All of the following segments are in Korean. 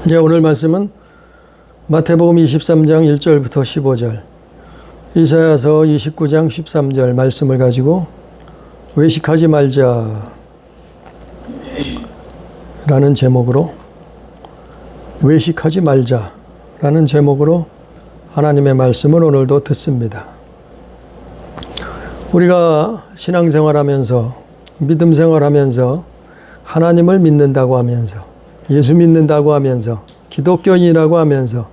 네, 오늘 말씀은 마태복음 23장 1절부터 15절, 이사야서 29장 13절 말씀을 가지고 외식하지 말자 라는 제목으로, 외식하지 말자 라는 제목으로 하나님의 말씀을 오늘도 듣습니다. 우리가 신앙생활하면서, 믿음 생활하면서, 하나님을 믿는다고 하면서, 예수 믿는다고 하면서, 기독교인이라고 하면서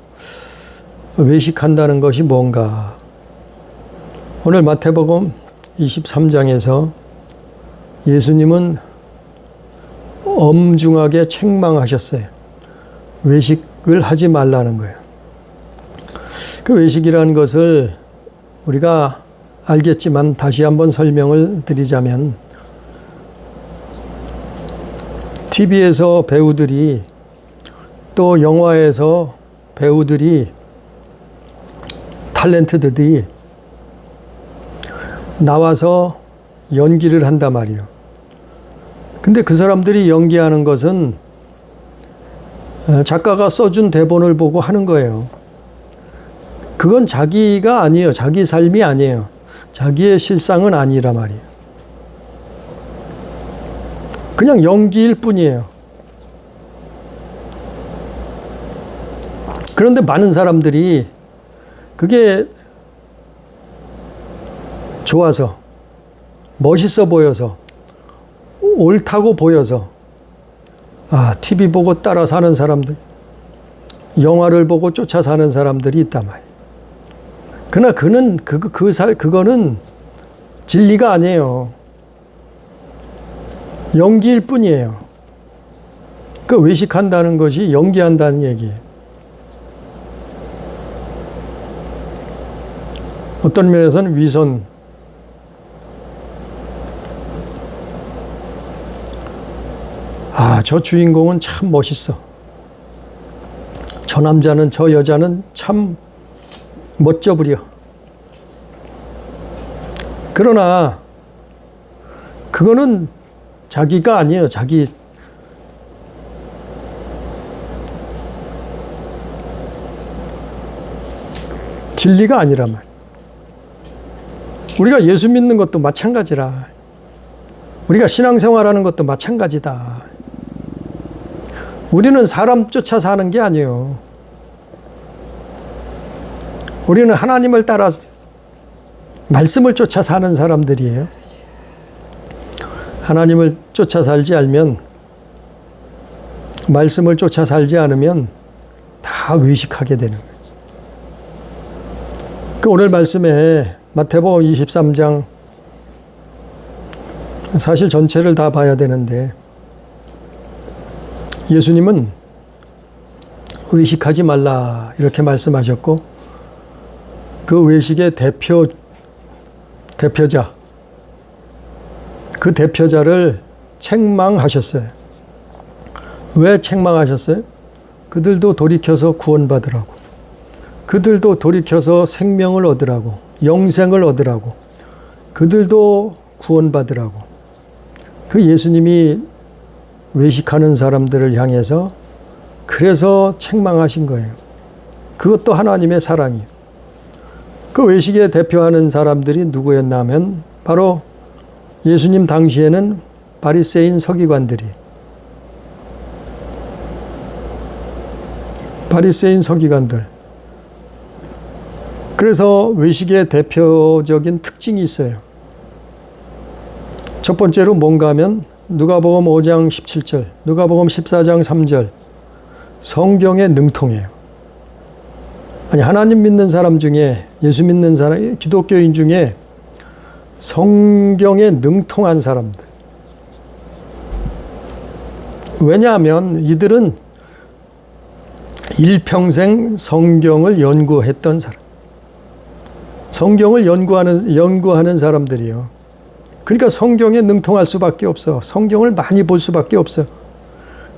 외식한다는 것이 뭔가? 오늘 마태복음 23장에서 예수님은 엄중하게 책망하셨어요. 외식을 하지 말라는 거예요. 그 외식이라는 것을 우리가 알겠지만 다시 한번 설명을 드리자면, TV에서 배우들이, 또 영화에서 배우들이, 탤런트들이 나와서 연기를 한단 말이에요. 근데 그 사람들이 연기하는 것은 작가가 써준 대본을 보고 하는 거예요. 그건 자기가 아니에요. 자기 삶이 아니에요. 자기의 실상은 아니라 말이에요. 그냥 연기일 뿐이에요. 그런데 많은 사람들이 그게 좋아서, 멋있어 보여서, 옳다고 보여서, TV 보고 따라 사는 사람들, 영화를 보고 쫓아 사는 사람들이 있단 말이에요. 그러나 그거는 진리가 아니에요. 연기일 뿐이에요. 그 외식한다는 것이 연기한다는 얘기예요. 어떤 면에서는 위선, 저 주인공은 참 멋있어. 저 남자는, 저 여자는 참 멋져 부려. 그러나 그거는 자기가 아니에요. 자기. 진리가 아니란 말이에요. 우리가 예수 믿는 것도 마찬가지라. 우리가 신앙생활하는 것도 마찬가지다. 우리는 사람 쫓아 사는 게 아니에요. 우리는 하나님을 따라 말씀을 쫓아 사는 사람들이에요. 하나님을 쫓아 살지 않으면, 말씀을 쫓아 살지 않으면 다 외식하게 되는 거예요. 그 오늘 말씀에 마태복음 23장, 사실 전체를 다 봐야 되는데, 예수님은 외식하지 말라 이렇게 말씀하셨고, 그 외식의 대표자, 그 대표자를 책망하셨어요. 왜 책망하셨어요? 그들도 돌이켜서 구원받으라고, 그들도 돌이켜서 생명을 얻으라고, 영생을 얻으라고, 그들도 구원받으라고. 그 예수님이 외식하는 사람들을 향해서 그래서 책망하신 거예요. 그것도 하나님의 사랑이에요. 그 외식에 대표하는 사람들이 누구였나 하면 바로 예수님 당시에는 바리새인 서기관들이, 바리새인 서기관들. 그래서 외식의 대표적인 특징이 있어요. 첫 번째로 뭔가 하면 누가복음 5장 17절, 누가복음 14장 3절, 성경에 능통해요. 아니, 하나님 믿는 사람 중에, 예수 믿는 사람, 기독교인 중에 성경에 능통한 사람들. 왜냐하면 이들은 일평생 성경을 연구했던 사람, 성경을 연구하는 사람들이요. 그러니까 성경에 능통할 수밖에 없어. 성경을 많이 볼 수밖에 없어.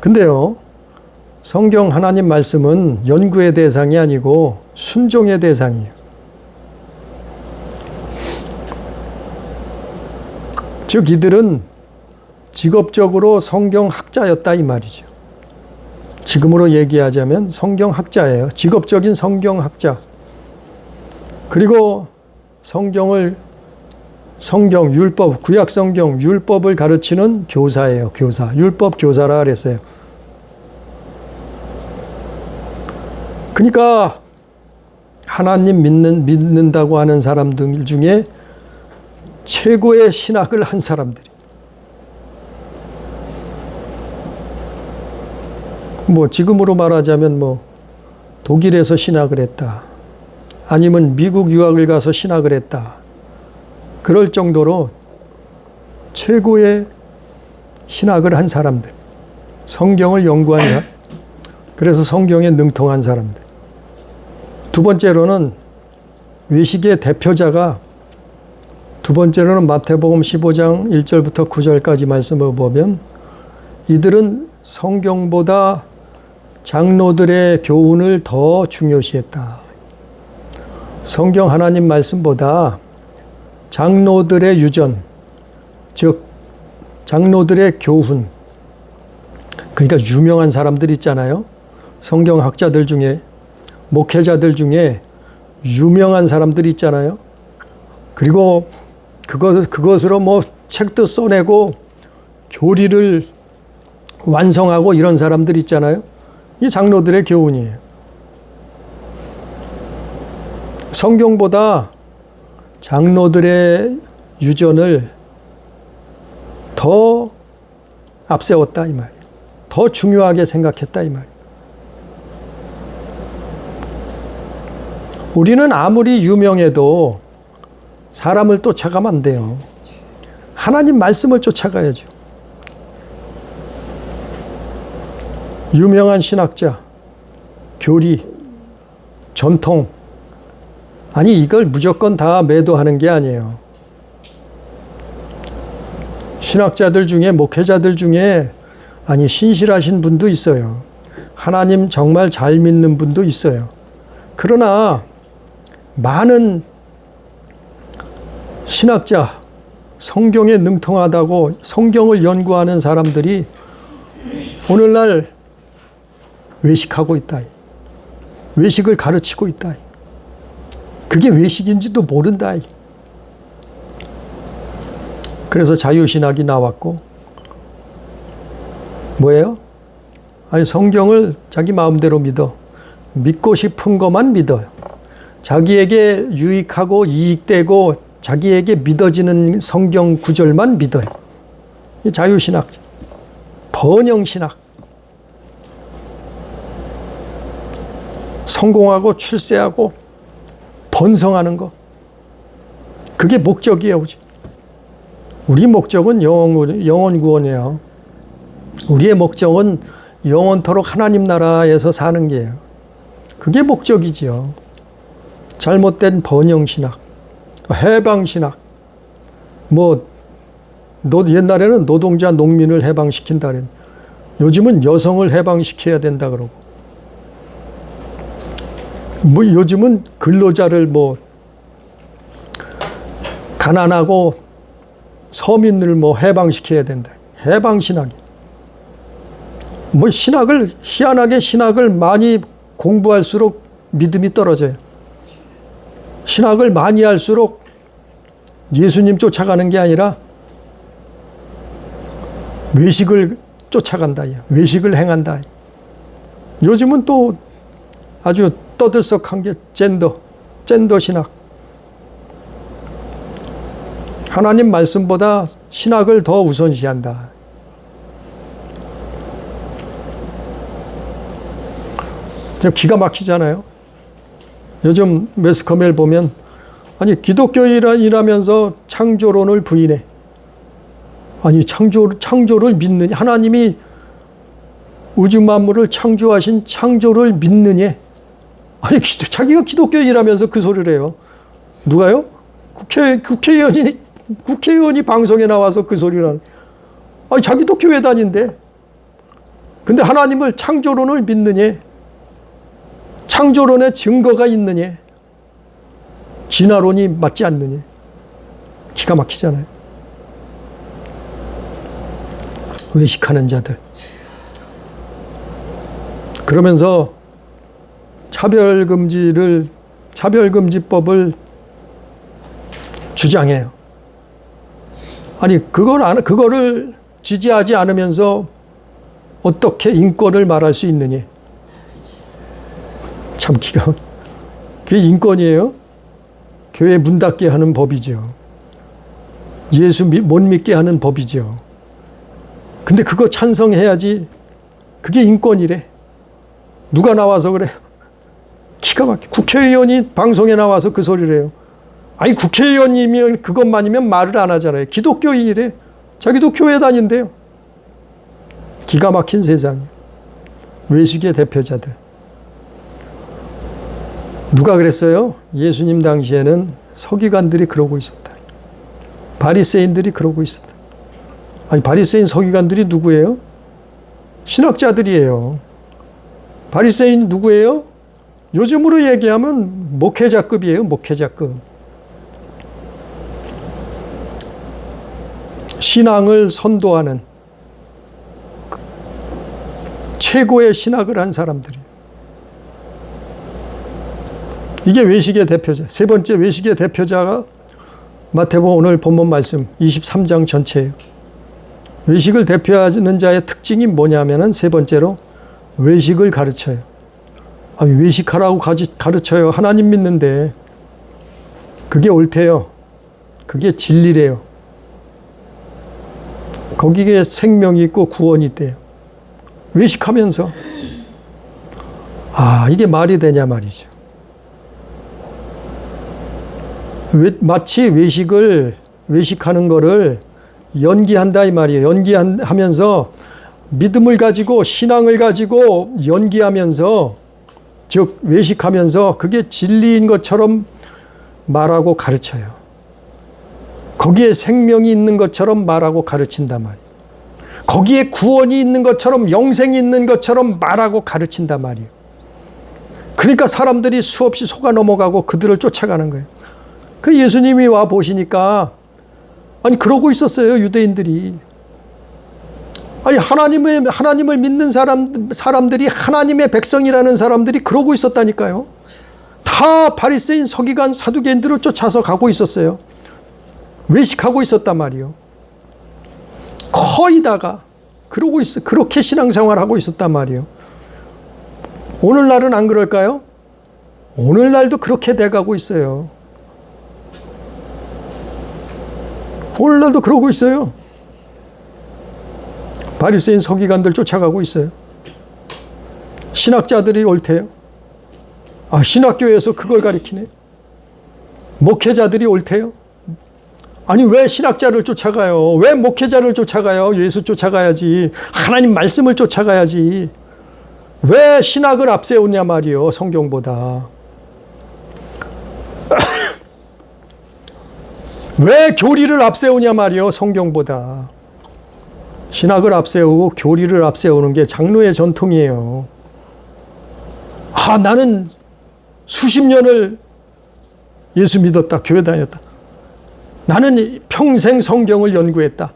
근데요, 성경 하나님 말씀은 연구의 대상이 아니고 순종의 대상이에요. 즉 이들은 직업적으로 성경 학자였다 이 말이죠. 지금으로 얘기하자면 성경학자예요. 직업적인 성경학자. 그리고 성경, 율법, 구약 성경, 율법을 가르치는 교사예요. 교사. 율법 교사라 그랬어요. 그러니까 하나님 믿는다고 하는 사람들 중에 최고의 신학을 한 사람들이. 뭐 지금으로 말하자면 뭐 독일에서 신학을 했다. 아니면 미국 유학을 가서 신학을 했다. 그럴 정도로 최고의 신학을 한 사람들. 성경을 연구한 사람. 그래서 성경에 능통한 사람들. 두 번째로는 외식의 대표자가 두 번째로는 마태복음 15장 1절부터 9절까지 말씀을 보면 이들은 성경보다 장로들의 교훈을 더 중요시했다. 성경 하나님 말씀보다 장로들의 유전, 즉 장로들의 교훈, 그러니까 유명한 사람들 있잖아요. 성경학자들 중에, 목회자들 중에 유명한 사람들 있잖아요. 그리고 그것으로 뭐 책도 써내고 교리를 완성하고 이런 사람들 있잖아요. 이 장로들의 교훈이에요. 성경보다 장로들의 유전을 더 앞세웠다 이 말이에요. 더 중요하게 생각했다 이 말이에요. 우리는 아무리 유명해도 사람을 쫓아가면 안 돼요. 하나님 말씀을 쫓아가야죠. 유명한 신학자, 교리, 전통, 아니 이걸 무조건 다 매도하는 게 아니에요. 신학자들 중에, 목회자들 중에 아니 신실하신 분도 있어요. 하나님 정말 잘 믿는 분도 있어요. 그러나 많은 신학자, 성경에 능통하다고 성경을 연구하는 사람들이 오늘날 외식하고 있다. 외식을 가르치고 있다. 그게 외식인지도 모른다. 그래서 자유신학이 나왔고 뭐예요? 아니 성경을 자기 마음대로 믿어. 믿고 싶은 것만 믿어요. 자기에게 유익하고 이익되고 자기에게 믿어지는 성경 구절만 믿어요. 이 자유신학, 번영신학. 성공하고 출세하고 번성하는 것. 그게 목적이에요. 우리 목적은 영원 구원이에요. 우리의 목적은 영원토록 하나님 나라에서 사는 게요. 그게 목적이지요. 잘못된 번영신학, 해방신학. 옛날에는 노동자, 농민을 해방시킨다 그랬는데 요즘은 여성을 해방시켜야 된다 그러고 요즘은 근로자를 가난하고 서민을 해방시켜야 된다. 해방신학이. 희한하게 신학을 많이 공부할수록 믿음이 떨어져요. 신학을 많이 할수록 예수님 쫓아가는 게 아니라 외식을 쫓아간다. 외식을 행한다. 요즘은 또 아주 떠들썩한 게 젠더 신학. 하나님 말씀보다 신학을 더 우선시한다. 기가 막히잖아요. 요즘 매스컴에 보면 아니 기독교인이라면서 창조론을 부인해. 아니 창조를 믿느냐? 하나님이 우주 만물을 창조하신 창조를 믿느냐? 아니 자기가 기독교인이라면서 그 소리를 해요. 누가요? 국회의원이 방송에 나와서 그 소리를 하는. 아니 자기도 교회 다닌대. 근데 하나님을 창조론을 믿느냐? 창조론의 증거가 있느냐? 진화론이 맞지 않느냐? 기가 막히잖아요. 외식하는 자들. 그러면서 차별금지법을 주장해요. 아니, 그거를 지지하지 않으면서 어떻게 인권을 말할 수 있느니? 참 그게 인권이에요? 교회 문 닫게 하는 법이죠. 예수 못 믿게 하는 법이죠. 근데 그거 찬성해야지. 그게 인권이래. 누가 나와서 그래? 기가 막혀. 국회의원이 방송에 나와서 그 소리를 해요. 아니, 국회의원이면 그것만이면 말을 안 하잖아요. 기독교인이래. 자기도 교회 다닌대요. 기가 막힌 세상이에요. 외식의 대표자들. 누가 그랬어요? 예수님 당시에는 서기관들이 그러고 있었다. 바리새인들이 그러고 있었다. 아니, 바리새인 서기관들이 누구예요? 신학자들이에요. 바리새인 누구예요? 요즘으로 얘기하면 목회자급이에요. 목회자급. 신앙을 선도하는 최고의 신학을 한 사람들이에요. 이게 외식의 대표자. 세 번째 외식의 대표자가 마태복음 오늘 본문 말씀 23장 전체예요. 외식을 대표하는 자의 특징이 뭐냐면은 세 번째로 외식을 가르쳐요. 아니, 외식하라고 가르쳐요. 하나님 믿는데. 그게 옳대요. 그게 진리래요. 거기에 생명이 있고 구원이 있대요. 외식하면서. 이게 말이 되냐 말이죠. 마치 외식하는 거를 연기한다 이 말이에요. 연기하면서 믿음을 가지고 신앙을 가지고 연기하면서, 즉 외식하면서 그게 진리인 것처럼 말하고 가르쳐요. 거기에 생명이 있는 것처럼 말하고 가르친단 말이에요. 거기에 구원이 있는 것처럼, 영생이 있는 것처럼 말하고 가르친단 말이에요. 그러니까 사람들이 수없이 속아 넘어가고 그들을 쫓아가는 거예요. 그 예수님이 와 보시니까, 아니, 그러고 있었어요, 유대인들이. 아니, 하나님을 믿는 사람들이, 하나님의 백성이라는 사람들이 그러고 있었다니까요. 다 바리새인, 서기관, 사두개인들을 쫓아서 가고 있었어요. 외식하고 있었단 말이에요. 거의 다가 그렇게 신앙생활하고 있었단 말이에요. 오늘날은 안 그럴까요? 오늘날도 그렇게 돼가고 있어요. 오늘날도 그러고 있어요. 바리새인 서기관들 쫓아가고 있어요. 신학자들이 옳대요. 신학교에서 그걸 가리키네. 목회자들이 옳대요. 아니, 왜 신학자를 쫓아가요? 왜 목회자를 쫓아가요? 예수 쫓아가야지. 하나님 말씀을 쫓아가야지. 왜 신학을 앞세우냐 말이요, 성경보다. 왜 교리를 앞세우냐 말이요, 성경보다. 신학을 앞세우고 교리를 앞세우는 게 장로의 전통이에요. 나는 수십 년을 예수 믿었다, 교회 다녔다. 나는 평생 성경을 연구했다.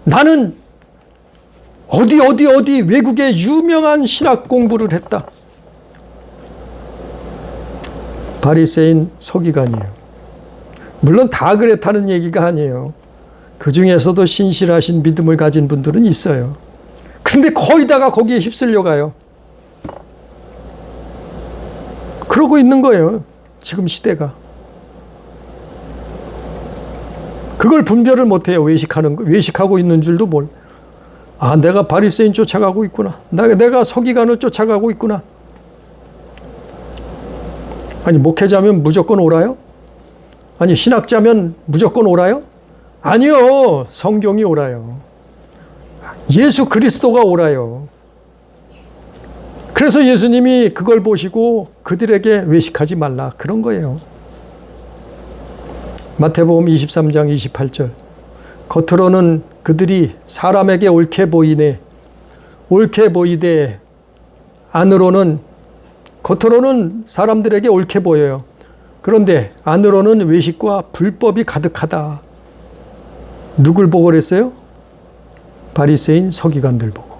나는 어디 외국의 유명한 신학 공부를 했다. 바리새인 서기관이에요. 물론 다 그랬다는 얘기가 아니에요. 그 중에서도 신실하신 믿음을 가진 분들은 있어요. 근데 거의 다가 거기에 휩쓸려 가요. 그러고 있는 거예요, 지금 시대가. 그걸 분별을 못해요. 외식하고 있는 줄도 내가 바리새인 쫓아가고 있구나. 내가 서기관을 쫓아가고 있구나. 아니, 목회자면 무조건 옳아요? 아니, 신학자면 무조건 옳아요? 아니요. 성경이 옳아요. 예수 그리스도가 옳아요. 그래서 예수님이 그걸 보시고 그들에게 외식하지 말라, 그런 거예요. 마태복음 23장 28절. 겉으로는 그들이 사람에게 옳게 보이되 겉으로는 사람들에게 옳게 보여요. 그런데 안으로는 외식과 불법이 가득하다. 누굴 보고 그랬어요? 바리새인 서기관들 보고.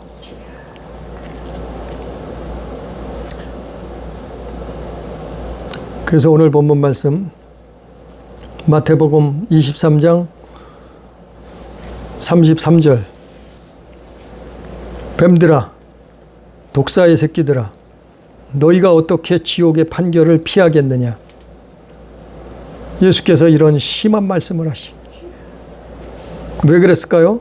그래서 오늘 본문 말씀 마태복음 23장 33절 뱀들아 독사의 새끼들아 너희가 어떻게 지옥의 판결을 피하겠느냐. 예수께서 이런 심한 말씀을 하시. 왜 그랬을까요?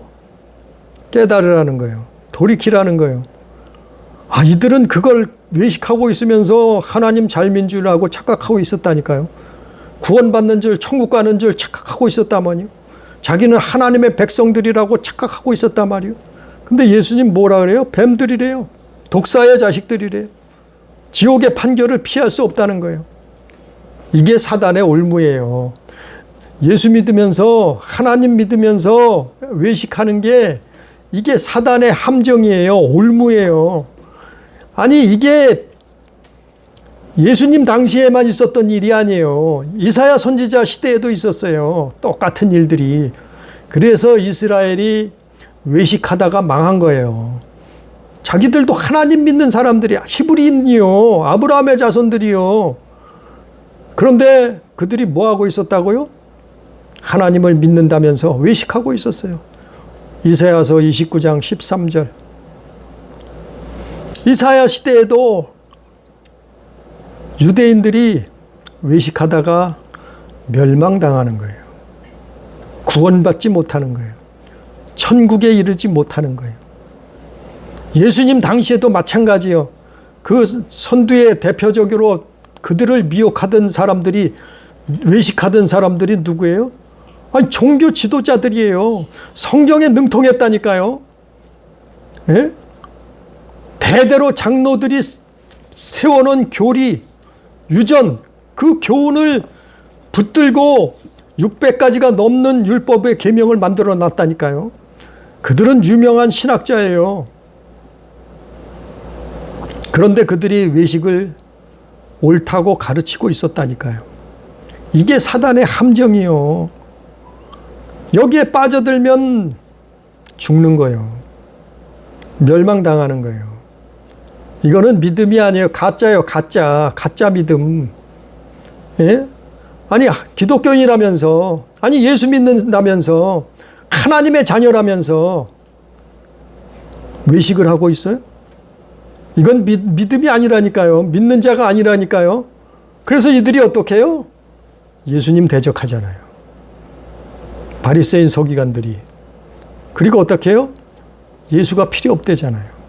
깨달으라는 거예요. 돌이키라는 거예요. 이들은 그걸 외식하고 있으면서 하나님 잘민 줄 알고 착각하고 있었다니까요. 구원받는 줄, 천국 가는 줄 착각하고 있었단 말이에요. 자기는 하나님의 백성들이라고 착각하고 있었단 말이에요. 근데 예수님 뭐라 그래요? 뱀들이래요. 독사의 자식들이래요. 지옥의 판결을 피할 수 없다는 거예요. 이게 사단의 올무예요. 예수 믿으면서 하나님 믿으면서 외식하는 게 이게 사단의 함정이에요. 올무예요. 아니 이게 예수님 당시에만 있었던 일이 아니에요. 이사야 선지자 시대에도 있었어요. 똑같은 일들이. 그래서 이스라엘이 외식하다가 망한 거예요. 자기들도 하나님 믿는 사람들이야. 히브리인이요. 아브라함의 자손들이요. 그런데 그들이 뭐 하고 있었다고요? 하나님을 믿는다면서 외식하고 있었어요. 이사야서 29장 13절. 이사야 시대에도 유대인들이 외식하다가 멸망당하는 거예요. 구원받지 못하는 거예요. 천국에 이르지 못하는 거예요. 예수님 당시에도 마찬가지요. 그 선두의 대표적으로 그들을 미혹하던 사람들이 외식하던 사람들이 누구예요? 종교 지도자들이에요. 성경에 능통했다니까요. 예? 대대로 장로들이 세워놓은 교리, 유전, 그 교훈을 붙들고 600가지가 넘는 율법의 계명을 만들어 놨다니까요. 그들은 유명한 신학자예요. 그런데 그들이 외식을 옳다고 가르치고 있었다니까요. 이게 사단의 함정이요. 여기에 빠져들면 죽는 거예요. 멸망당하는 거예요. 이거는 믿음이 아니에요. 가짜예요. 가짜 믿음. 예? 아니 기독교인이라면서, 아니 예수 믿는다면서, 하나님의 자녀라면서 외식을 하고 있어요? 이건 믿음이 아니라니까요. 믿는 자가 아니라니까요. 그래서 이들이 어떻게 해요? 예수님 대적하잖아요. 바리새인 서기관들이. 그리고 어떻게 해요? 예수가 필요 없대잖아요.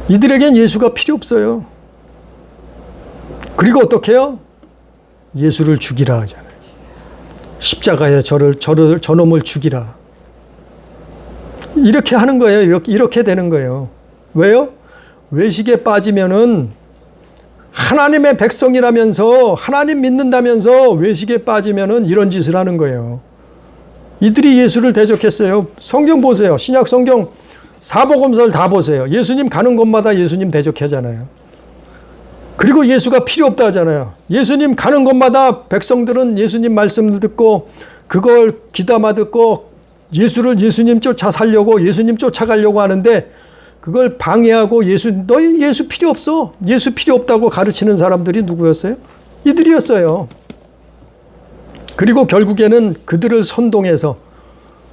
이들에겐 예수가 필요 없어요. 그리고 어떻게 해요? 예수를 죽이라 하잖아요. 십자가에 저놈을 죽이라. 이렇게 하는 거예요. 이렇게 되는 거예요. 왜요? 외식에 빠지면은 하나님의 백성이라면서, 하나님 믿는다면서 외식에 빠지면은 이런 짓을 하는 거예요. 이들이 예수를 대적했어요. 성경 보세요. 신약 성경 사복음서를 다 보세요. 예수님 가는 곳마다 예수님 대적하잖아요. 그리고 예수가 필요 없다 하잖아요. 예수님 가는 곳마다 백성들은 예수님 말씀을 듣고 그걸 귀담아 듣고 예수님 쫓아 살려고, 예수님 쫓아가려고 하는데 그걸 방해하고 너희 예수 필요 없어. 예수 필요 없다고 가르치는 사람들이 누구였어요? 이들이었어요. 그리고 결국에는 그들을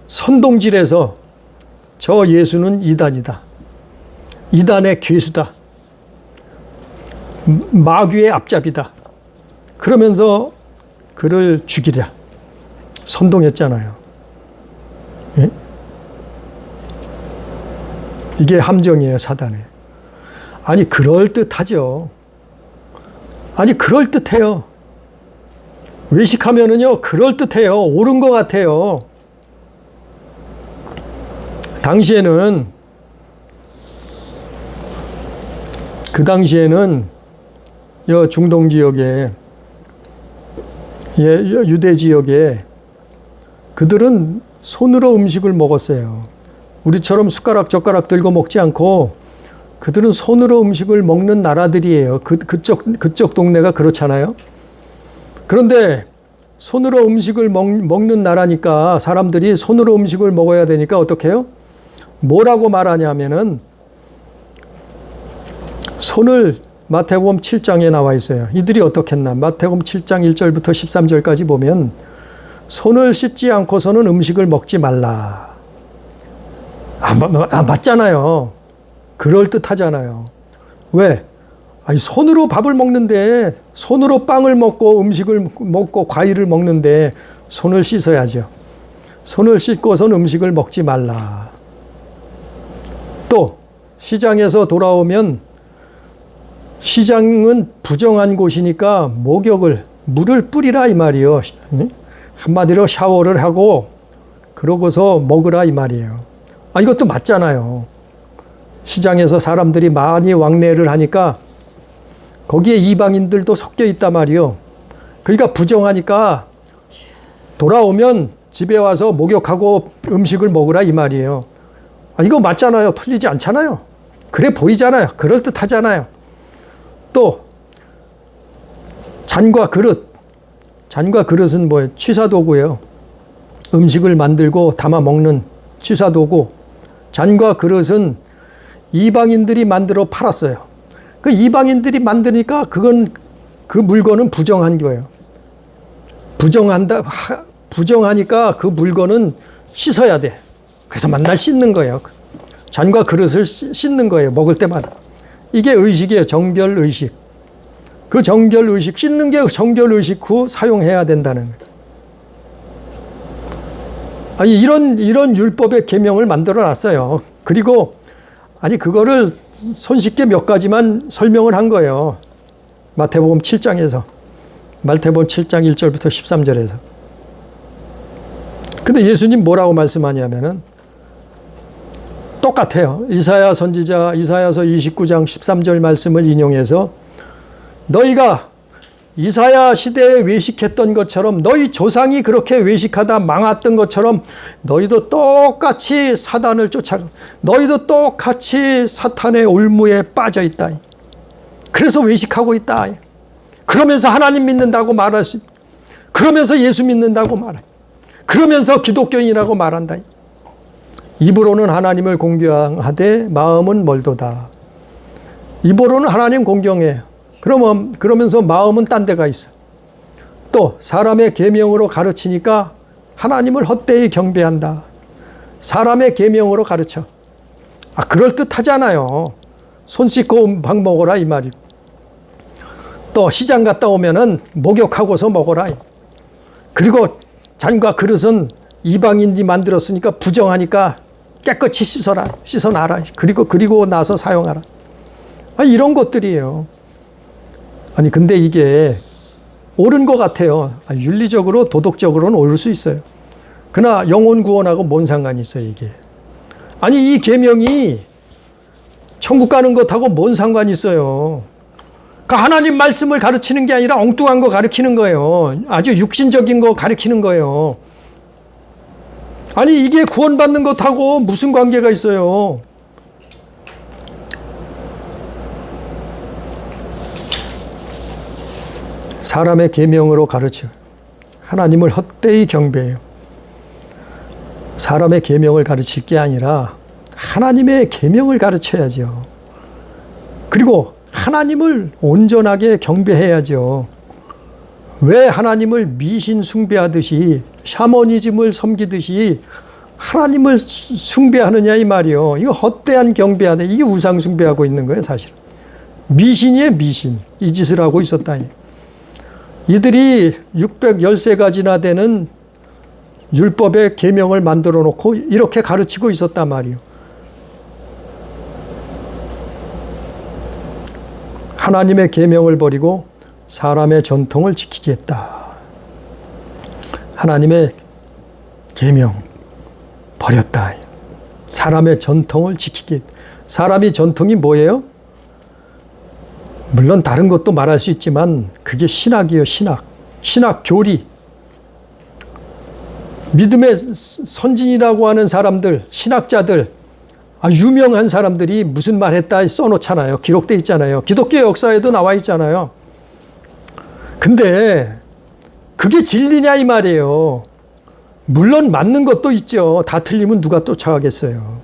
선동질해서 저 예수는 이단이다. 이단의 괴수다. 마귀의 앞잡이다. 그러면서 그를 죽이랴. 선동했잖아요. 예? 이게 함정이에요, 사단의. 아니, 그럴듯하죠. 아니, 그럴듯해요. 외식하면은요, 그럴듯해요. 옳은 것 같아요. 그 당시에는 중동 지역에, 유대 지역에 그들은 손으로 음식을 먹었어요. 우리처럼 숟가락 젓가락 들고 먹지 않고 그들은 손으로 음식을 먹는 나라들이에요. 그쪽 동네가 그렇잖아요. 그런데 손으로 음식을 먹는 나라니까 사람들이 손으로 음식을 먹어야 되니까 어떻게 해요? 뭐라고 말하냐면은 손을 마태복음 7장에 나와 있어요. 이들이 어떻게 했나? 마태복음 7장 1절부터 13절까지 보면 손을 씻지 않고서는 음식을 먹지 말라. 맞잖아요. 그럴듯하잖아요. 왜? 아니, 손으로 밥을 먹는데, 손으로 빵을 먹고 음식을 먹고 과일을 먹는데 손을 씻어야죠. 손을 씻고선 음식을 먹지 말라. 또 시장에서 돌아오면 시장은 부정한 곳이니까 물을 뿌리라 이 말이요. 한마디로 샤워를 하고 그러고서 먹으라 이 말이에요. 이것도 맞잖아요. 시장에서 사람들이 많이 왕래를 하니까 거기에 이방인들도 섞여 있단 말이요. 그러니까 부정하니까 돌아오면 집에 와서 목욕하고 음식을 먹으라 이 말이에요. 이거 맞잖아요. 틀리지 않잖아요. 그래 보이잖아요. 그럴듯하잖아요. 또 잔과 그릇. 잔과 그릇은 뭐예요? 취사도구예요. 음식을 만들고 담아 먹는 취사도구. 잔과 그릇은 이방인들이 만들어 팔았어요. 그 이방인들이 만드니까 그 물건은 부정한 거예요. 부정하니까 그 물건은 씻어야 돼. 그래서 맨날 씻는 거예요. 잔과 그릇을 씻는 거예요. 먹을 때마다. 이게 의식이에요. 정결의식. 그 정결의식, 씻는 게 정결의식 후 사용해야 된다는 거예요. 이런 율법의 계명을 만들어 놨어요. 그리고 그거를 손쉽게 몇 가지만 설명을 한 거예요. 마태복음 7장에서. 마태복음 7장 1절부터 13절에서. 근데 예수님 뭐라고 말씀하냐면은 똑같아요. 이사야 선지자 이사야서 29장 13절 말씀을 인용해서 너희가 이사야 시대에 외식했던 것처럼 너희 조상이 그렇게 외식하다 망했던 것처럼 너희도 똑같이 사단을 쫓아가 너희도 똑같이 사탄의 올무에 빠져 있다. 그래서 외식하고 있다. 그러면서 하나님 믿는다고 말할 수 그러면서 예수 믿는다고 말해. 그러면서 기독교인이라고 말한다. 입으로는 하나님을 공경하되 마음은 멀도다. 입으로는 하나님 공경해요. 그러면서 마음은 딴 데가 있어. 또 사람의 계명으로 가르치니까 하나님을 헛되이 경배한다. 사람의 계명으로 가르쳐. 그럴듯하잖아요. 손 씻고 밥 먹어라 이 말이고. 또 시장 갔다 오면은 목욕하고서 먹어라. 그리고 잔과 그릇은 이방인이 만들었으니까 부정하니까 깨끗이 씻어놔라. 그리고 나서 사용하라. 이런 것들이에요. 근데 이게 옳은 것 같아요. 윤리적으로 도덕적으로는 옳을 수 있어요. 그러나 영혼 구원하고 뭔 상관이 있어요 이게. 이 계명이 천국 가는 것하고 뭔 상관이 있어요. 하나님 말씀을 가르치는 게 아니라 엉뚱한 거 가르치는 거예요. 아주 육신적인 거 가르치는 거예요. 이게 구원받는 것하고 무슨 관계가 있어요. 사람의 계명으로 가르쳐. 하나님을 헛되이 경배해요. 사람의 계명을 가르칠 게 아니라 하나님의 계명을 가르쳐야죠. 그리고 하나님을 온전하게 경배해야죠. 왜 하나님을 미신 숭배하듯이 샤머니즘을 섬기듯이 하나님을 숭배하느냐 이 말이요. 이거 헛되한 경배하다. 이게 우상 숭배하고 있는 거예요 사실. 미신이에요 미신. 이 짓을 하고 있었다. 이들이 613가지나 되는 율법의 계명을 만들어 놓고 이렇게 가르치고 있었단 말이에요. 하나님의 계명을 버리고 사람의 전통을 지키겠다. 하나님의 계명 버렸다. 사람의 전통을 지키겠다. 사람이 전통이 뭐예요? 물론 다른 것도 말할 수 있지만 그게 신학이에요. 신학 교리. 믿음의 선진이라고 하는 사람들, 신학자들, 유명한 사람들이 무슨 말 했다 써놓잖아요. 기록돼 있잖아요. 기독교 역사에도 나와 있잖아요. 근데 그게 진리냐 이 말이에요. 물론 맞는 것도 있죠. 다 틀리면 누가 쫓아가겠어요.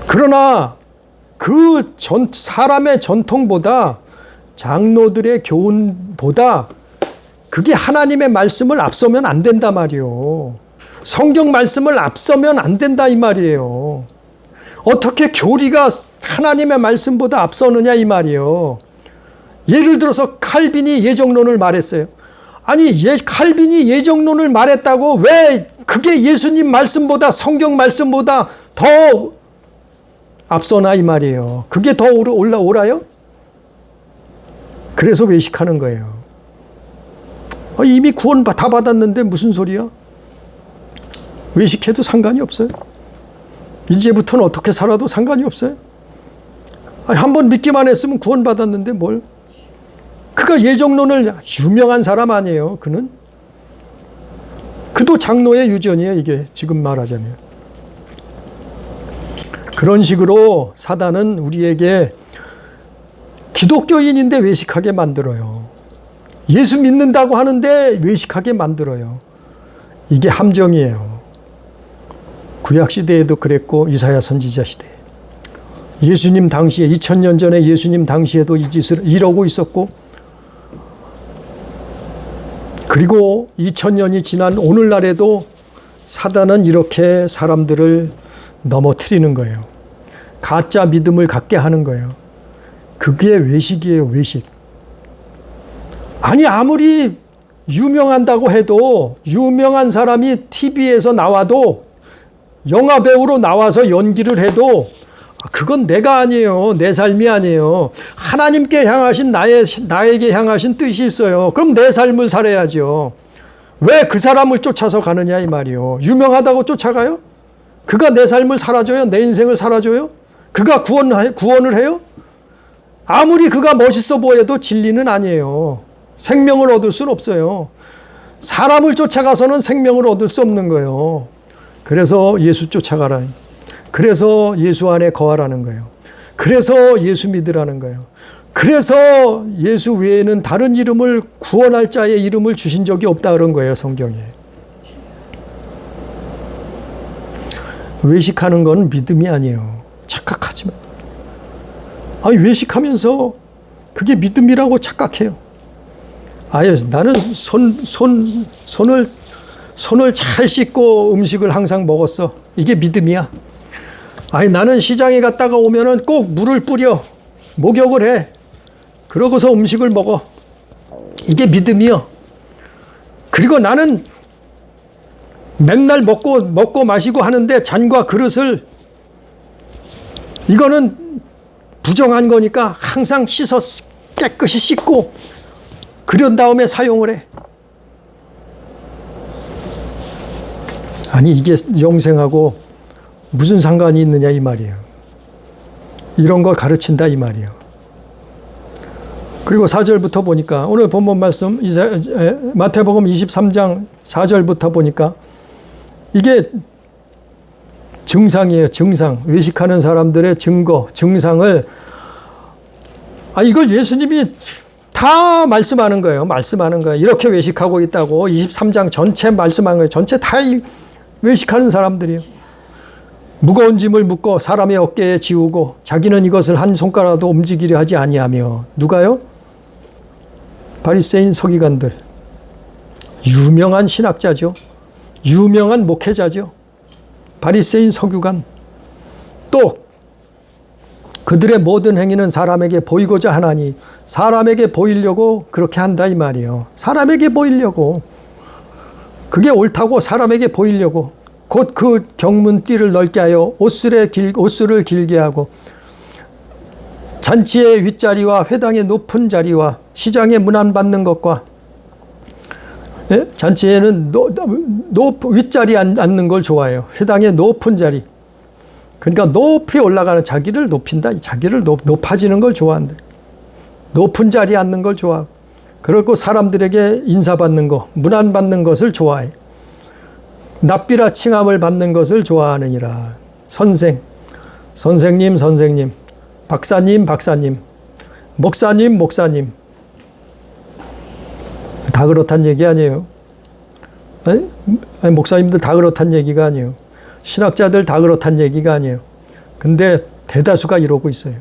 그러나 사람의 전통보다 장로들의 교훈보다 그게 하나님의 말씀을 앞서면 안 된다 말이요. 성경 말씀을 앞서면 안 된다 이 말이에요. 어떻게 교리가 하나님의 말씀보다 앞서느냐 이 말이에요. 예를 들어서 칼빈이 예정론을 말했어요. 아니 칼빈이 예정론을 말했다고 왜 그게 예수님 말씀보다 성경 말씀보다 더 앞서나 이 말이에요. 그게 더 올라요? 그래서 외식하는 거예요. 이미 구원 다 받았는데 무슨 소리야? 외식해도 상관이 없어요. 이제부터는 어떻게 살아도 상관이 없어요. 한번 믿기만 했으면 구원 받았는데 뭘? 그가 예정론을 유명한 사람 아니에요. 그도 장로의 유전이에요. 이게 지금 말하자면. 그런 식으로 사단은 우리에게 기독교인인데 외식하게 만들어요. 예수 믿는다고 하는데 외식하게 만들어요. 이게 함정이에요. 구약시대에도 그랬고 이사야 선지자 시대에. 예수님 당시에 2000년 전에 예수님 당시에도 이 짓을 이러고 있었고 그리고 2000년이 지난 오늘날에도 사단은 이렇게 사람들을 넘어뜨리는 거예요. 가짜 믿음을 갖게 하는 거예요. 그게 외식이에요. 외식. 아니 아무리 유명한다고 해도 유명한 사람이 TV에서 나와도 영화배우로 나와서 연기를 해도 그건 내가 아니에요. 내 삶이 아니에요. 하나님께 향하신 나에게 향하신 뜻이 있어요. 그럼 내 삶을 살아야죠. 왜 그 사람을 쫓아서 가느냐 이 말이요. 유명하다고 쫓아가요? 그가 내 삶을 살아줘요? 내 인생을 살아줘요? 그가 구원을 해요? 아무리 그가 멋있어 보여도 진리는 아니에요. 생명을 얻을 수는 없어요. 사람을 쫓아가서는 생명을 얻을 수 없는 거예요. 그래서 예수 쫓아가라는, 그래서 예수 안에 거하라는 거예요. 그래서 예수 믿으라는 거예요. 그래서 예수 외에는 다른 이름을, 구원할 자의 이름을 주신 적이 없다 그런 거예요, 성경에. 외식하는 건 믿음이 아니에요. 착각하지 마. 아니, 외식하면서 그게 믿음이라고 착각해요. 아예 나는 손을 잘 씻고 음식을 항상 먹었어. 이게 믿음이야. 아니, 나는 시장에 갔다가 오면은 꼭 물을 뿌려. 목욕을 해. 그러고서 음식을 먹어. 이게 믿음이요. 그리고 나는 맨날 먹고 마시고 하는데 잔과 그릇을, 이거는 부정한 거니까 항상 깨끗이 씻고 그런 다음에 사용을 해. 아니, 이게 영생하고 무슨 상관이 있느냐 이 말이에요. 이런 걸 가르친다 이 말이에요. 그리고 4절부터 보니까, 오늘 본문 말씀 마태복음 23장 4절부터 보니까 이게 증상이에요. 증상. 외식하는 사람들의 증상을, 이걸 예수님이 다 말씀하는 거예요. 말씀하는 거예요. 이렇게 외식하고 있다고 23장 전체 말씀한 거예요. 전체 다 외식하는 사람들이에요. 무거운 짐을 묶어 사람의 어깨에 지우고 자기는 이것을 한 손가락도 움직이려 하지 아니하며. 누가요? 바리새인 서기관들. 유명한 신학자죠. 유명한 목회자죠. 바리새인 서기관. 또 그들의 모든 행위는 사람에게 보이고자 하나니, 사람에게 보이려고 그렇게 한다 이 말이에요. 사람에게 보이려고. 그게 옳다고 사람에게 보이려고. 곧 그 경문띠를 넓게 하여 옷술을 길게 하고 잔치의 윗자리와 회당의 높은 자리와 시장에 문안 받는 것과, 잔치에는 윗자리 앉는 걸 좋아해요. 회당의 높은 자리. 그러니까 높이 올라가는, 자기를 높인다. 자기를 높아지는 걸 좋아한다. 높은 자리에 앉는 걸 좋아하고, 그리고 사람들에게 인사받는 거, 문안 받는 것을 좋아해. 납비라 칭함을 받는 것을 좋아하느니라. 선생님, 박사님, 목사님. 다 그렇단 얘기 아니에요. 목사님들 다 그렇단 얘기가 아니에요. 신학자들 다 그렇단 얘기가 아니에요. 근데 대다수가 이러고 있어요.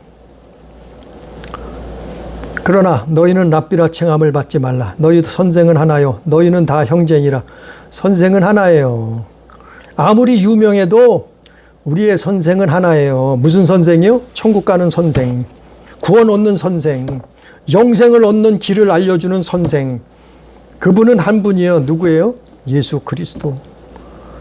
그러나 너희는 랍비라 칭함을 받지 말라. 너희도 선생은 하나요. 너희는 다 형제니라. 선생은 하나예요. 아무리 유명해도 우리의 선생은 하나예요. 무슨 선생이요? 천국 가는 선생, 구원 얻는 선생, 영생을 얻는 길을 알려주는 선생. 그분은 한 분이에요. 누구예요? 예수 그리스도.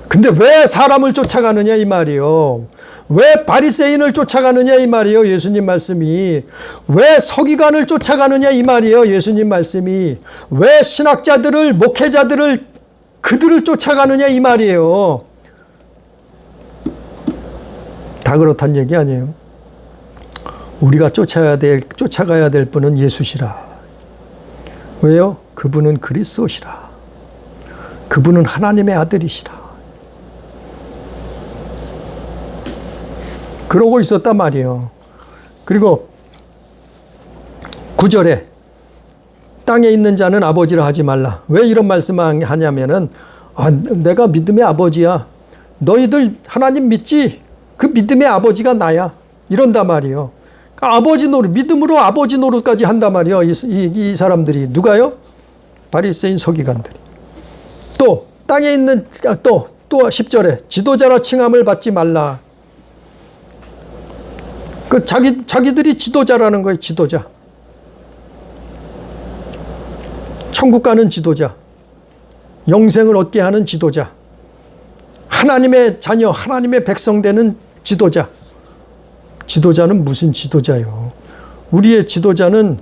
근데 왜 사람을 쫓아가느냐 이 말이요. 왜 바리새인을 쫓아가느냐 이 말이요. 예수님 말씀이. 왜 서기관을 쫓아가느냐 이 말이요. 예수님 말씀이. 왜 신학자들을, 목회자들을, 그들을 쫓아가느냐 이 말이에요. 다 그렇단 얘기 아니에요. 우리가 쫓아가야 될 분은 예수시라. 왜요? 그분은 그리스도시라. 그분은 하나님의 아들이시라. 그러고 있었단 말이에요. 그리고 9절에 땅에 있는 자는 아버지라 하지 말라. 왜 이런 말씀을 하냐면은 내가 믿음의 아버지야. 너희들 하나님 믿지? 그 믿음의 아버지가 나야. 이런단 말이에요. 그러니까 아버지 노릇, 믿음으로 아버지 노릇까지 한단 말이에요. 이 사람들이. 누가요? 바리새인 서기관들이. 또 땅에 있는 또 10절에 지도자라 칭함을 받지 말라. 그 자기들이 지도자라는 거예요. 지도자. 천국 가는 지도자. 영생을 얻게 하는 지도자. 하나님의 자녀, 하나님의 백성 되는 지도자. 지도자는 무슨 지도자요? 우리의 지도자는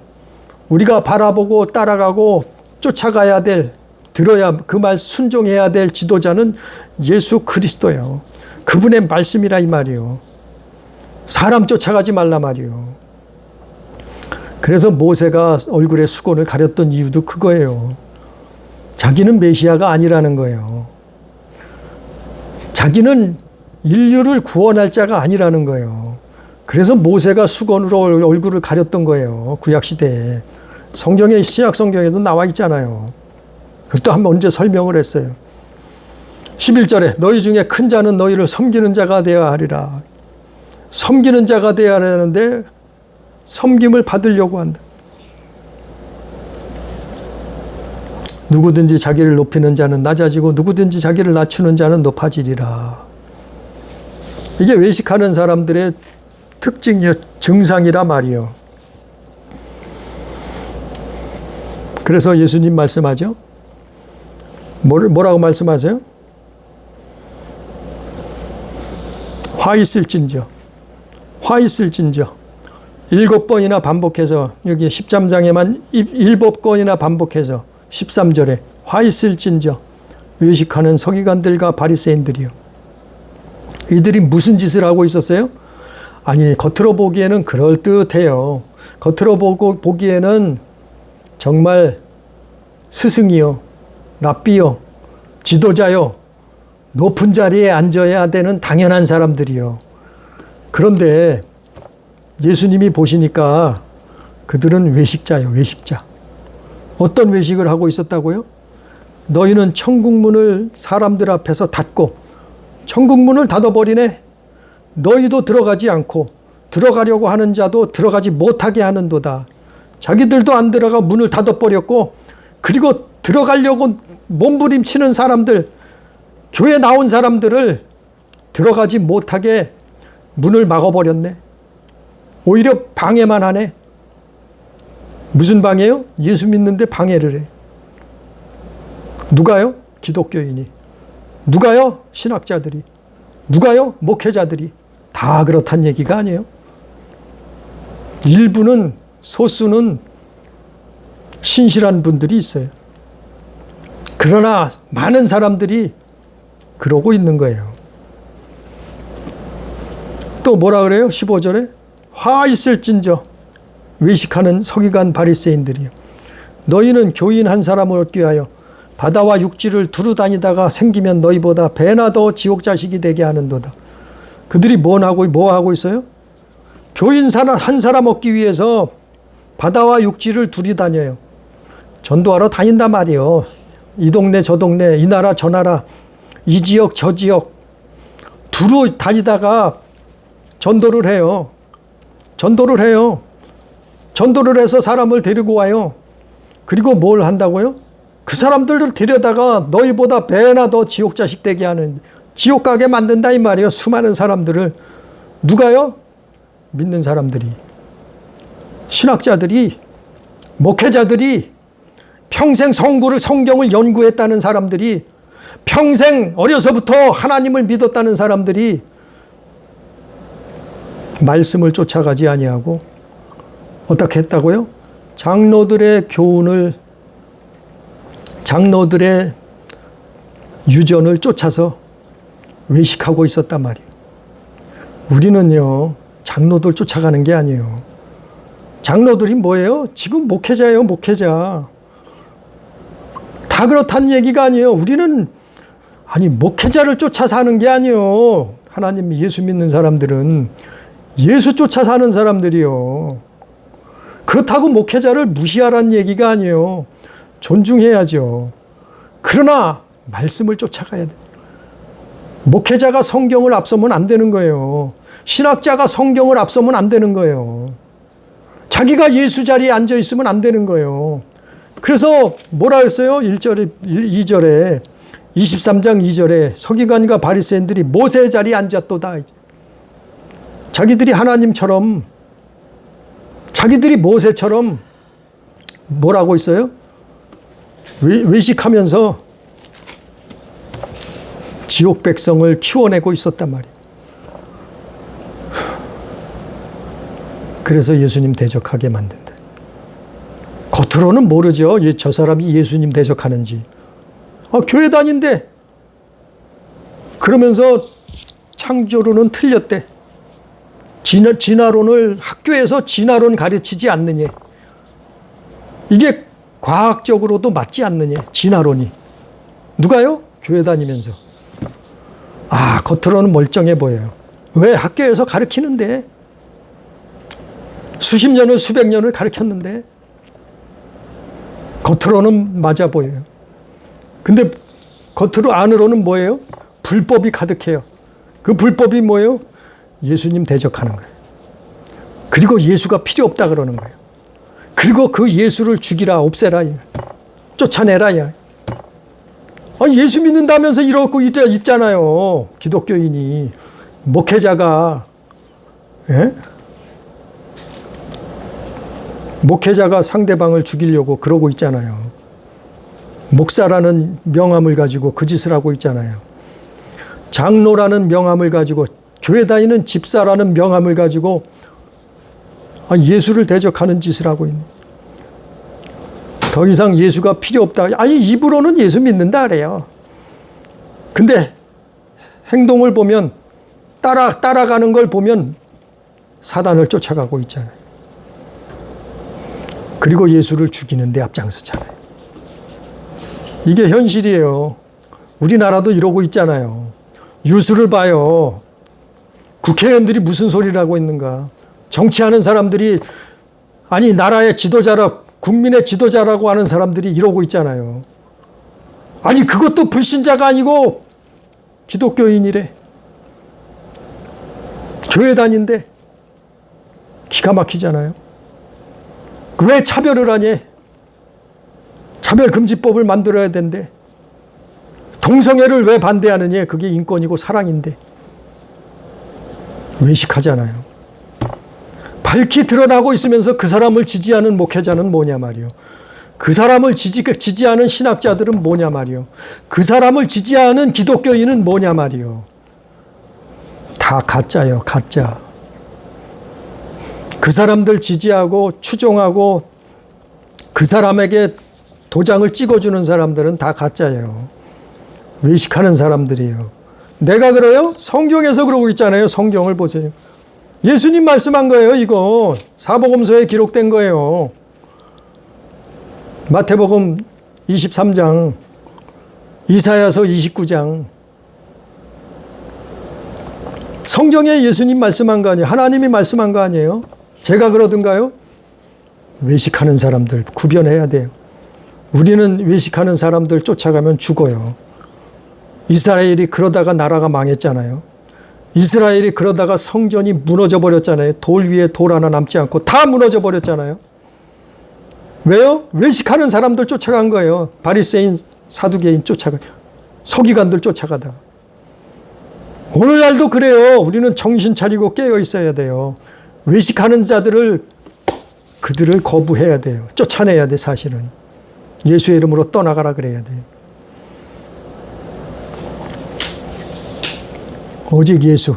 우리가 바라보고 따라가고 쫓아가야 될, 들어야 그 말 순종해야 될 지도자는 예수 그리스도예요. 그분의 말씀이라 이 말이에요. 사람 쫓아가지 말라 말이에요. 그래서 모세가 얼굴에 수건을 가렸던 이유도 그거예요. 자기는 메시아가 아니라는 거예요. 자기는 인류를 구원할 자가 아니라는 거예요. 그래서 모세가 수건으로 얼굴을 가렸던 거예요. 구약시대에. 성경에, 신약 성경에도 나와 있잖아요. 그것도 한번 언제 설명을 했어요. 11절에 너희 중에 큰 자는 너희를 섬기는 자가 되어야 하리라. 섬기는 자가 되어야 하는데 섬김을 받으려고 한다. 누구든지 자기를 높이는 자는 낮아지고 누구든지 자기를 낮추는 자는 높아지리라. 이게 외식하는 사람들의 특징이요, 증상이라 말이요. 그래서 예수님 말씀하죠. 뭐라고 말씀하세요? 화 있을진저. 화 있을진저. 7번이나 반복해서 여기 13장에만 7번이나 반복해서 13절에 화 있을진저 외식하는 서기관들과 바리새인들이요. 이들이 무슨 짓을 하고 있었어요? 아니 겉으로 보기에는 그럴듯해요. 겉으로 보기에는 정말 스승이요, 랍비요, 지도자요, 높은 자리에 앉아야 되는 당연한 사람들이요. 그런데 예수님이 보시니까 그들은 외식자요, 외식자. 어떤 외식을 하고 있었다고요? 너희는 천국문을 사람들 앞에서 닫고 천국문을 닫아버리네. 너희도 들어가지 않고 들어가려고 하는 자도 들어가지 못하게 하는도다. 자기들도 안 들어가 문을 닫아버렸고 그리고 들어가려고 몸부림치는 사람들, 교회 나온 사람들을 들어가지 못하게 문을 막아버렸네. 오히려 방해만 하네. 무슨 방해요? 예수 믿는데 방해를 해. 누가요? 기독교인이. 누가요? 신학자들이. 누가요? 목회자들이. 다 그렇단 얘기가 아니에요. 일부는, 소수는 신실한 분들이 있어요. 그러나 많은 사람들이 그러고 있는 거예요. 또 뭐라 그래요? 15절에 화 있을진저 외식하는 서기관 바리새인들이요. 너희는 교인 한 사람을 얻기 위하여 바다와 육지를 두루 다니다가 생기면 너희보다 배나 더 지옥 자식이 되게 하는도다. 그들이 뭐 하고 있어요? 교인 한 사람 얻기 위해서 바다와 육지를 두루 다녀요. 전도하러 다닌단 말이에요. 이 동네 저 동네, 이 나라 저 나라, 이 지역 저 지역 두루 다니다가 전도를 해요. 전도를 해요. 전도를 해서 사람을 데리고 와요. 그리고 뭘 한다고요? 그 사람들을 데려다가 너희보다 배나 더 지옥 자식 되게 하는, 지옥 가게 만든다 이 말이에요. 수많은 사람들을. 누가요? 믿는 사람들이, 신학자들이, 목회자들이, 평생 성경을 연구했다는 사람들이, 평생 어려서부터 하나님을 믿었다는 사람들이 말씀을 쫓아가지 아니하고 어떻게 했다고요? 장로들의 교훈을, 장로들의 유전을 쫓아서 외식하고 있었단 말이에요. 우리는요, 장로들 쫓아가는 게 아니에요. 장로들이 뭐예요? 지금 목회자예요, 목회자. 다 그렇다는 얘기가 아니에요. 우리는, 아니, 목회자를 쫓아 사는 게 아니에요. 하나님, 예수 믿는 사람들은 예수 쫓아 사는 사람들이요. 그렇다고 목회자를 무시하라는 얘기가 아니에요. 존중해야죠. 그러나 말씀을 쫓아가야 돼. 목회자가 성경을 앞서면 안 되는 거예요. 신학자가 성경을 앞서면 안 되는 거예요. 자기가 예수 자리에 앉아 있으면 안 되는 거예요. 그래서 뭐라 했어요? 1절에, 2절에, 23장 2절에 서기관과 바리새인들이 모세 자리에 앉았도다. 자기들이 하나님처럼, 자기들이 모세처럼 뭐라고 있어요? 외식하면서 지옥 백성을 키워내고 있었단 말이에요. 그래서 예수님 대적하게 만든다. 겉으로는 모르죠. 저 사람이 예수님 대적하는지. 교회 다닌대. 그러면서 창조론은 틀렸대. 진화론을 학교에서 진화론 가르치지 않느냐. 이게 과학적으로도 맞지 않느냐. 진화론이. 누가요? 교회 다니면서. 겉으로는 멀쩡해 보여요. 왜? 학교에서 가르치는데. 수십 년을, 수백 년을 가르쳤는데 겉으로는 맞아 보여요. 근데 겉으로, 안으로는 뭐예요? 불법이 가득해요. 그 불법이 뭐예요? 예수님 대적하는 거예요. 그리고 예수가 필요 없다 그러는 거예요. 그리고 그 예수를 죽이라, 없애라, 쫓아내라. 예수 믿는다면서 이러고 있잖아요. 기독교인이. 목회자가, 예? 목회자가 상대방을 죽이려고 그러고 있잖아요. 목사라는 명함을 가지고 그 짓을 하고 있잖아요. 장로라는 명함을 가지고, 교회 다니는 집사라는 명함을 가지고 예수를 대적하는 짓을 하고 있네. 더 이상 예수가 필요 없다. 입으로는 예수 믿는다 그래요. 근데 행동을 보면, 따라가는 걸 보면 사단을 쫓아가고 있잖아요. 그리고 예수를 죽이는 데 앞장서잖아요. 이게 현실이에요. 우리나라도 이러고 있잖아요. 뉴스를 봐요. 국회의원들이 무슨 소리를 하고 있는가. 정치하는 사람들이, 나라의 지도자라, 국민의 지도자라고 하는 사람들이 이러고 있잖아요. 그것도 불신자가 아니고 기독교인이래. 교회 다닌대. 기가 막히잖아요. 왜 차별을 하니? 차별금지법을 만들어야 된대. 동성애를 왜 반대하느냐? 그게 인권이고 사랑인데. 외식하잖아요. 밝히 드러나고 있으면서 그 사람을 지지하는 목회자는 뭐냐 말이요. 그 사람을 지지하는 신학자들은 뭐냐 말이요. 그 사람을 지지하는 기독교인은 뭐냐 말이요. 다 가짜요, 가짜. 그 사람들 지지하고 추종하고 그 사람에게 도장을 찍어주는 사람들은 다 가짜예요. 외식하는 사람들이에요. 내가 그래요? 성경에서 그러고 있잖아요. 성경을 보세요. 예수님 말씀한 거예요, 이거. 사복음서에 기록된 거예요. 마태복음 23장, 이사야서 29장. 성경에 예수님 말씀한 거 아니에요? 하나님이 말씀한 거 아니에요? 제가 그러던가요? 외식하는 사람들 구별해야 돼요. 우리는 외식하는 사람들 쫓아가면 죽어요. 이스라엘이 그러다가 나라가 망했잖아요. 이스라엘이 그러다가 성전이 무너져 버렸잖아요. 돌 위에 돌 하나 남지 않고 다 무너져 버렸잖아요. 왜요? 외식하는 사람들 쫓아간 거예요. 바리새인, 사두개인 서기관들 쫓아가다가. 오늘날도 그래요. 우리는 정신 차리고 깨어 있어야 돼요. 외식하는 그들을 거부해야 돼요. 쫓아내야 돼, 사실은. 예수의 이름으로 떠나가라 그래야 돼. 오직 예수.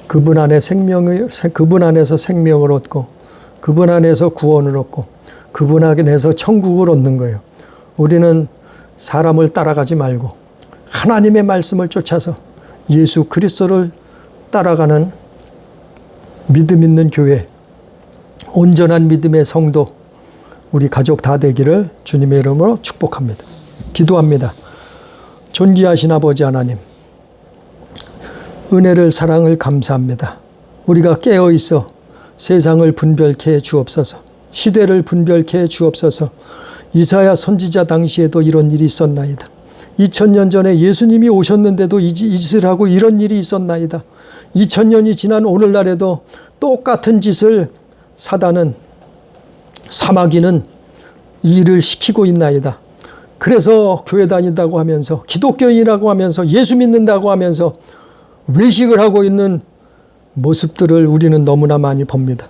그분 안에서 생명을 얻고, 그분 안에서 구원을 얻고, 그분 안에서 천국을 얻는 거예요. 우리는 사람을 따라가지 말고 하나님의 말씀을 쫓아서 예수 그리스도를 따라가는 믿음 있는 교회, 온전한 믿음의 성도, 우리 가족 다 되기를 주님의 이름으로 축복합니다. 기도합니다. 존귀하신 아버지 하나님, 은혜를 사랑을 감사합니다. 우리가 깨어 있어 세상을 분별케 해 주옵소서. 시대를 분별케 해 주옵소서. 이사야 선지자 당시에도 이런 일이 있었나이다. 2000년 전에 예수님이 오셨는데도 이 짓을 하고 이런 일이 있었나이다. 2000년이 지난 오늘날에도 똑같은 짓을 사단은, 사마귀는 이 일을 시키고 있나이다. 그래서 교회 다닌다고 하면서, 기독교인이라고 하면서, 예수 믿는다고 하면서 외식을 하고 있는 모습들을 우리는 너무나 많이 봅니다.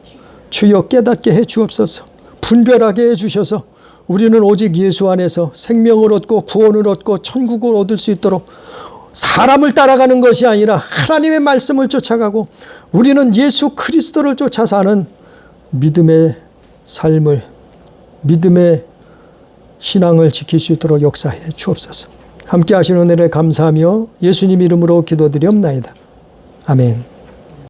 주여 깨닫게 해 주옵소서. 분별하게 해 주셔서 우리는 오직 예수 안에서 생명을 얻고 구원을 얻고 천국을 얻을 수 있도록, 사람을 따라가는 것이 아니라 하나님의 말씀을 쫓아가고 우리는 예수 그리스도를 쫓아 사는 믿음의 삶을, 믿음의 신앙을 지킬 수 있도록 역사해 주옵소서. 함께 하시는 은혜를 감사하며 예수님 이름으로 기도드리옵나이다. 아멘.